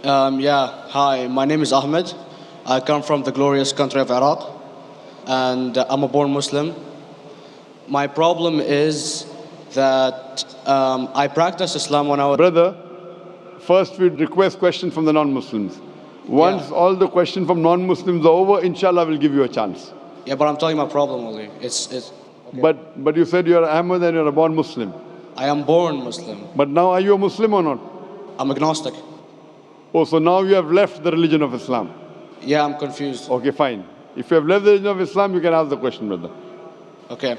Hi, my name is Ahmed. I come from the glorious country of Iraq, and I'm a born Muslim. My problem is that I practiced Islam when I was. Brother, first we request questions from the non-Muslims. Once all the questions from non-Muslims are over, inshallah we'll give you a chance. Yeah, but I'm telling you my problem only. Okay. But you said you're Ahmed and you're a born Muslim. I am born Muslim. But now are you a Muslim or not? I'm agnostic. Oh, so now you have left the religion of Islam. Yeah, I'm confused. Okay, fine. If you have left the religion of Islam, you can ask the question, brother. Okay.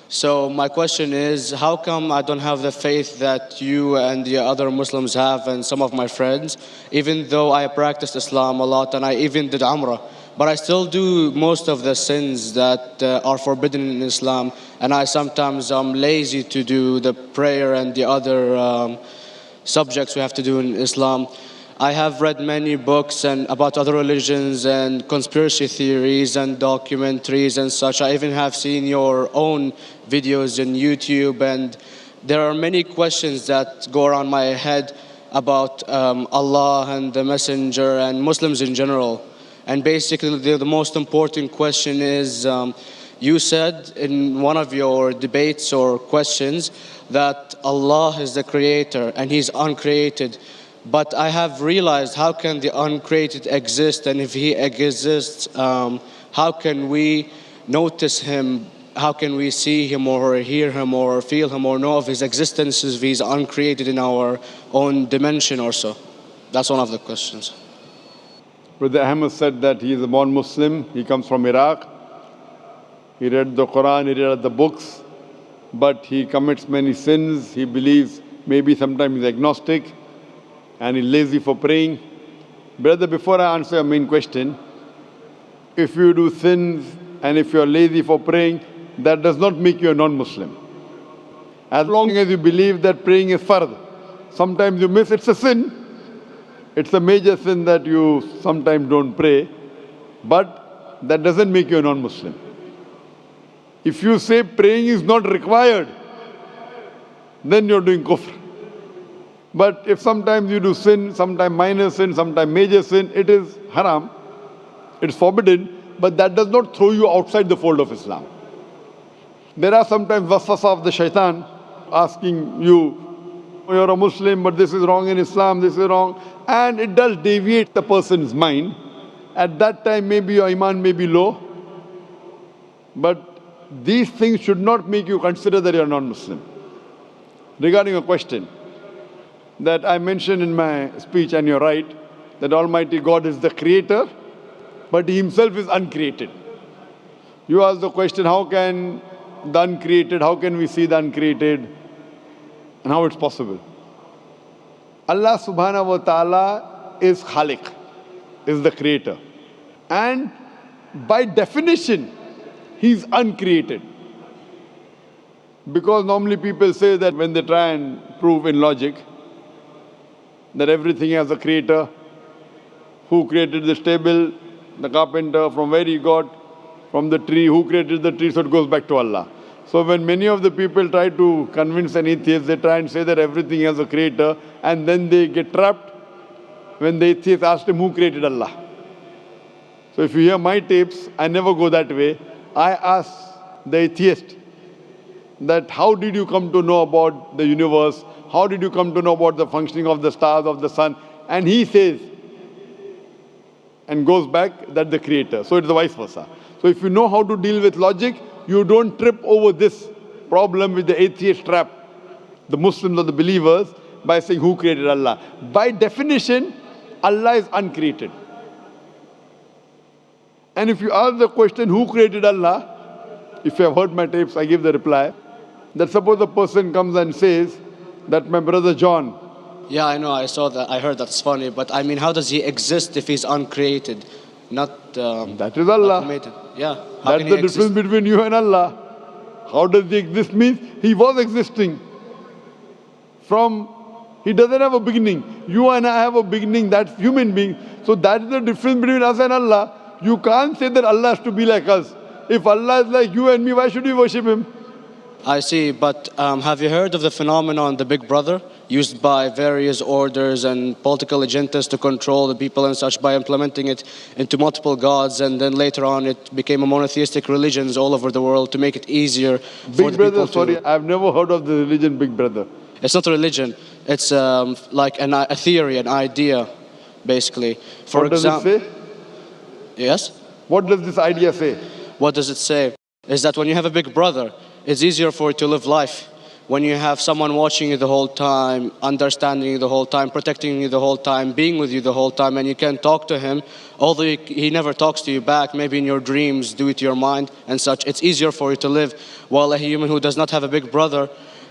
So my question is, how come I don't have the faith that you and the other Muslims have and some of my friends, even though I practiced Islam a lot and I even did Umrah, but I still do most of the sins that are forbidden in Islam, and I sometimes am lazy to do the prayer and the other subjects we have to do in Islam. I have read many books and about other religions and conspiracy theories and documentaries and such. I even have seen your own videos on YouTube, and there are many questions that go around my head about Allah and the Messenger and Muslims in general. And basically the most important question is, you said in one of your debates or questions that Allah is the creator and He's uncreated. But I have realized, how can the uncreated exist? And if He exists, how can we notice Him? How can we see Him or hear Him or feel Him or know of His existence if He's uncreated in our own dimension or so? That's one of the questions. Brother Ahmed said that he is a born Muslim. He comes from Iraq. He read the Quran, he read the books, but he commits many sins. He believes maybe sometimes he's agnostic and he's lazy for praying. Brother, before I answer your main question, if you do sins and if you're lazy for praying, that does not make you a non-Muslim. As long as you believe that praying is fard, sometimes you miss, it's a sin. It's a major sin that you sometimes don't pray, but that doesn't make you a non-Muslim. If you say praying is not required, then you're doing kufr. But if sometimes you do sin, sometimes minor sin, sometimes major sin, it is haram, it's forbidden, but that does not throw you outside the fold of Islam. There are sometimes waswasa of the shaitan asking you, you're a Muslim, but this is wrong in Islam, this is wrong. And it does deviate the person's mind. At that time, maybe your iman may be low. But these things should not make you consider that you're non-Muslim. Regarding a question that I mentioned in my speech, and you're right, that Almighty God is the creator, but He Himself is uncreated. You ask the question, how can the uncreated, how can we see the uncreated, and how it's possible? Allah subhanahu wa ta'ala is Khaliq, is the creator. And by definition, He's uncreated. Because normally people say that when they try and prove in logic that everything has a creator, who created this table, the carpenter, from where he got, from the tree, who created the tree, so it goes back to Allah. So when many of the people try to convince an atheist, they try and say that everything has a creator, and then they get trapped when the atheist asked him, who created Allah? So if you hear my tapes, I never go that way. I ask the atheist that how did you come to know about the universe? How did you come to know about the functioning of the stars, of the sun? And he says, and goes back, that the creator. So it's the vice versa. So if you know how to deal with logic, you don't trip over this problem with the atheist trap, the Muslims or the believers, by saying who created Allah. By definition, Allah is uncreated. And if you ask the question, who created Allah? If you have heard my tapes, I give the reply, that suppose a person comes and says that my brother John. Yeah, I know, I saw that, I heard that's funny, but I mean, how does he exist if he's uncreated? Not that is Allah. Automated. Yeah. That's the difference between you and Allah. How does he exist? Means he was existing. He doesn't have a beginning. You and I have a beginning, that's human being. So that's the difference between us and Allah. You can't say that Allah has to be like us. If Allah is like you and me, why should we worship Him? I see, but have you heard of the phenomenon, the Big Brother? used by various orders and political agendas to control the people and such by implementing it into multiple gods, and then later on it became a monotheistic religions all over the world to make it easier for Big the Brother, people to... sorry, I've never heard of the religion Big Brother. It's not a religion. It's like a theory, an idea, basically. For What does it example, say? yes. What does this idea say? What does it say? Is that when you have a big brother, it's easier for you to live life. When you have someone watching you the whole time, understanding you the whole time, protecting you the whole time, being with you the whole time, and you can talk to him, although he never talks to you back, maybe in your dreams, do it to your mind and such, it's easier for you to live. While a human who does not have a big brother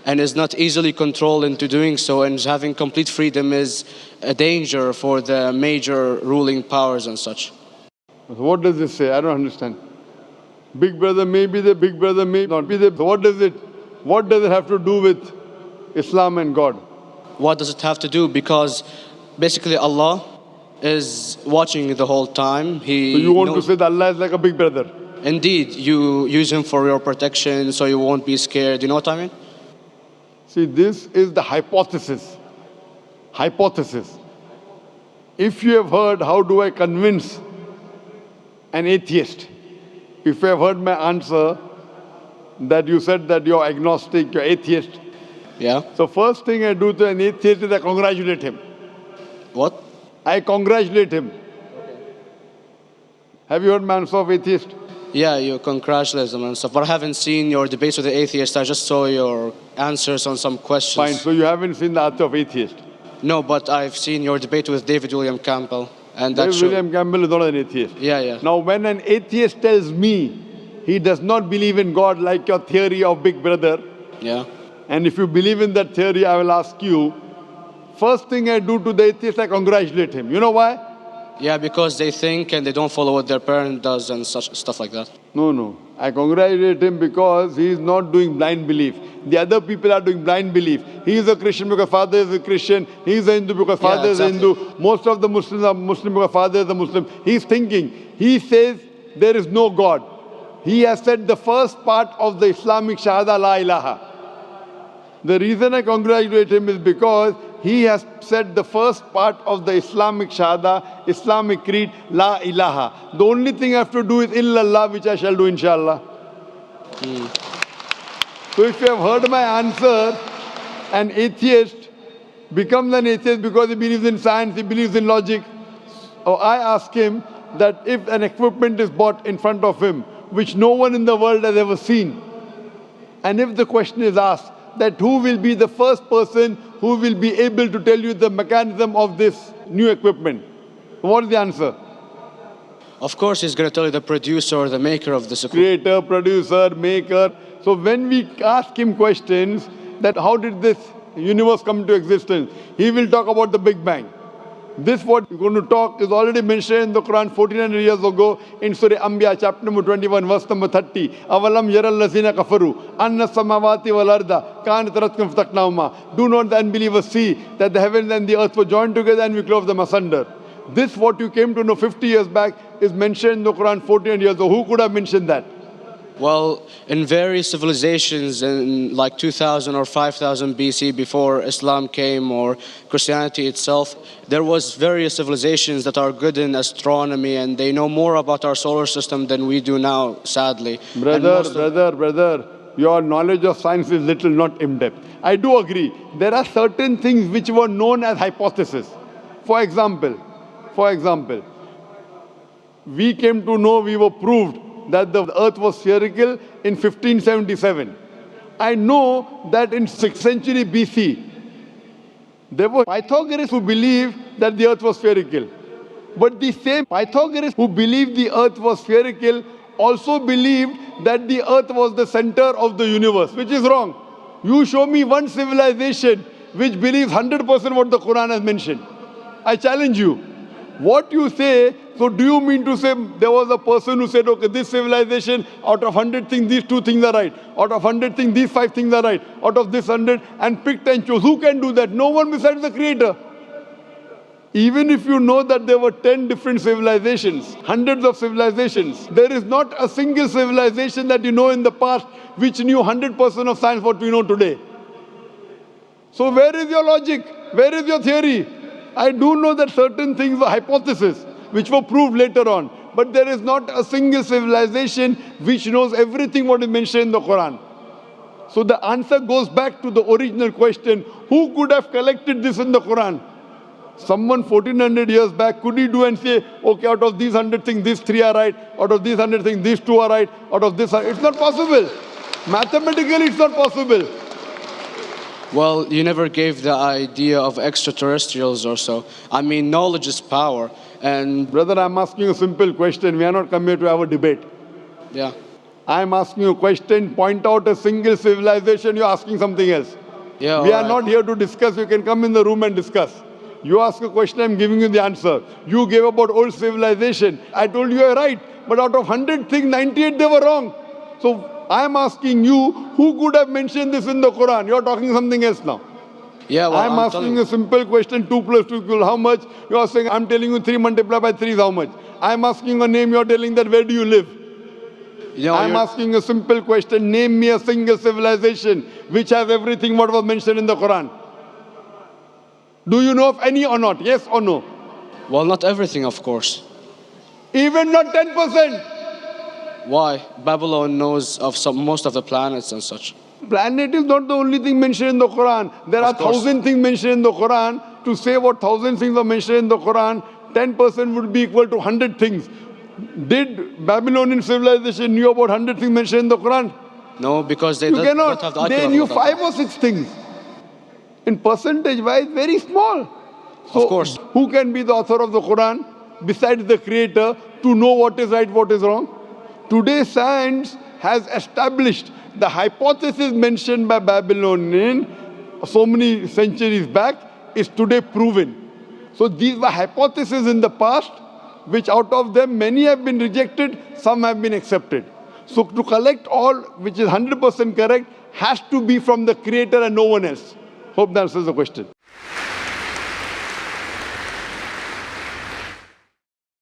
and is not easily controlled into doing so and is having complete freedom is a danger for the major ruling powers and such. What does this say? I don't understand. Big Brother may be there, Big Brother may not be there. So what does it have to do with Islam and God? What does it have to do? Because basically Allah is watching you the whole time. So you want to knows... say that Allah is like a big brother? Indeed, you use him for your protection so you won't be scared. You know what I mean? See, this is the hypothesis. Hypothesis. If you have heard, how do I convince an atheist? If you have heard my answer, that you said that you're agnostic, you're atheist. Yeah. So first thing I do to an atheist is I congratulate him. What? I congratulate him. Have you heard my answer of atheist? Yeah, you congratulate them and stuff. But I haven't seen your debates with the atheist. I just saw your answers on some questions. Fine, so you haven't seen the answer of atheist? No, but I've seen your debate with David William Campbell. And that David William Campbell is not an atheist. Yeah, yeah. Now, when an atheist tells me he does not believe in God like your theory of Big Brother, Yeah. and if you believe in that theory, I will ask you, first thing I do to the atheist, I congratulate him. You know why? Yeah, because they think and they don't follow what their parent does and such stuff like that. No. I congratulate him because he is not doing blind belief. The other people are doing blind belief. He is a Christian because father is a Christian. He is a Hindu because father is a Hindu. Most of the Muslims are Muslim because father is a Muslim. He is thinking. He says there is no God. He has said the first part of the Islamic Shahada, La ilaha. The reason I congratulate him is because he has said the first part of the Islamic Shahada, Islamic Creed, La ilaha. The only thing I have to do is illallah, which I shall do inshallah. So if you have heard my answer, an atheist becomes an atheist because he believes in science, he believes in logic. Or I ask him that if an equipment is bought in front of him, which no one in the world has ever seen, and if the question is asked, that who will be the first person who will be able to tell you the mechanism of this new equipment? What is the answer? Of course, he's going to tell you the producer or the maker of this equipment. Creator, producer, maker. So when we ask him questions that how did this universe come to existence, he will talk about the Big Bang. This what we're going to talk is already mentioned in the Quran 1400 years ago in Surah Anbiya chapter number 21 verse number 30. Avalam yaral lazina kafaru anna samawati wal arda kanat ratkum fataknahuma. Do not the unbelievers see that the heavens and the earth were joined together and we clove them asunder. This what you came to know 50 years back is mentioned in the Quran 1400 years ago. Who could have mentioned that? Well, in various civilizations in like 2000 or 5000 BC before Islam came or Christianity itself, there was various civilizations that are good in astronomy and they know more about our solar system than we do now, sadly. Brother, your knowledge of science is little, not in-depth. I do agree. There are certain things which were known as hypotheses. For example, we came to know, we were proved that the earth was spherical in 1577. I know that in 6th century BC, there were Pythagoreans who believed that the earth was spherical. But the same Pythagoreans who believed the earth was spherical also believed that the earth was the center of the universe, which is wrong. You show me one civilization which believes 100% what the Quran has mentioned. I challenge you. What you say, so do you mean to say there was a person who said, okay, this civilization, out of 100 things, these 2 things are right. Out of 100 things, these 5 things are right. Out of this 100, and picked and chose. Who can do that? No one besides the Creator. Even if you know that there were 10 different civilizations, hundreds of civilizations, there is not a single civilization that you know in the past which knew 100% of science what we know today. So where is your logic? Where is your theory? I do know that certain things were hypotheses, which were proved later on. But there is not a single civilization which knows everything what is mentioned in the Quran. So the answer goes back to the original question, who could have collected this in the Quran? Someone 1400 years back, could he do and say, okay, out of these 100 things, these 3 are right, out of these 100 things, these 2 are right, out of this, it's not possible. Mathematically, it's not possible. Well, you never gave the idea of extraterrestrials or so. I mean, knowledge is power. And Brother, I'm asking you a simple question. We are not come here to have a debate. yeah. I'm asking you a question. Point out a single civilization. You're asking something else. Yeah, We are alright. not here to discuss. You can come in the room and discuss. You ask a question, I'm giving you the answer. You gave about old civilization. I told you you're right. But out of 100 things, 98 they were wrong. So I'm asking you, who could have mentioned this in the Quran? You're talking something else now. Yeah, well, I'm asking a simple question, 2 plus 2 equal how much? You are saying, I'm telling you 3 multiplied by 3 is how much? I'm asking a name, you're telling that where do you live? you know, I'm asking a simple question, name me a single civilization which has everything what was mentioned in the Quran. Do you know of any or not? Yes or no? well, not everything, of course. Even not 10%. Why? Babylon knows of most of the planets and such. Planet is not the only thing mentioned in the Quran. There are 1,000 things mentioned in the Quran. To say what 1,000 things are mentioned in the Quran, 10% would be equal to 100 things. Did Babylonian civilization knew about 100 things mentioned in the Quran? No, because they You don't have the cannot. They accurate knew data. 5 or 6 things. In percentage wise, very small. So Of course. who can be the author of the Quran besides the creator to know what is right, what is wrong? Today science has established the hypothesis mentioned by Babylonian so many centuries back is today proven. So these were hypotheses in the past, which out of them many have been rejected, some have been accepted. So to collect all which is 100% correct has to be from the creator and no one else. Hope that answers the question.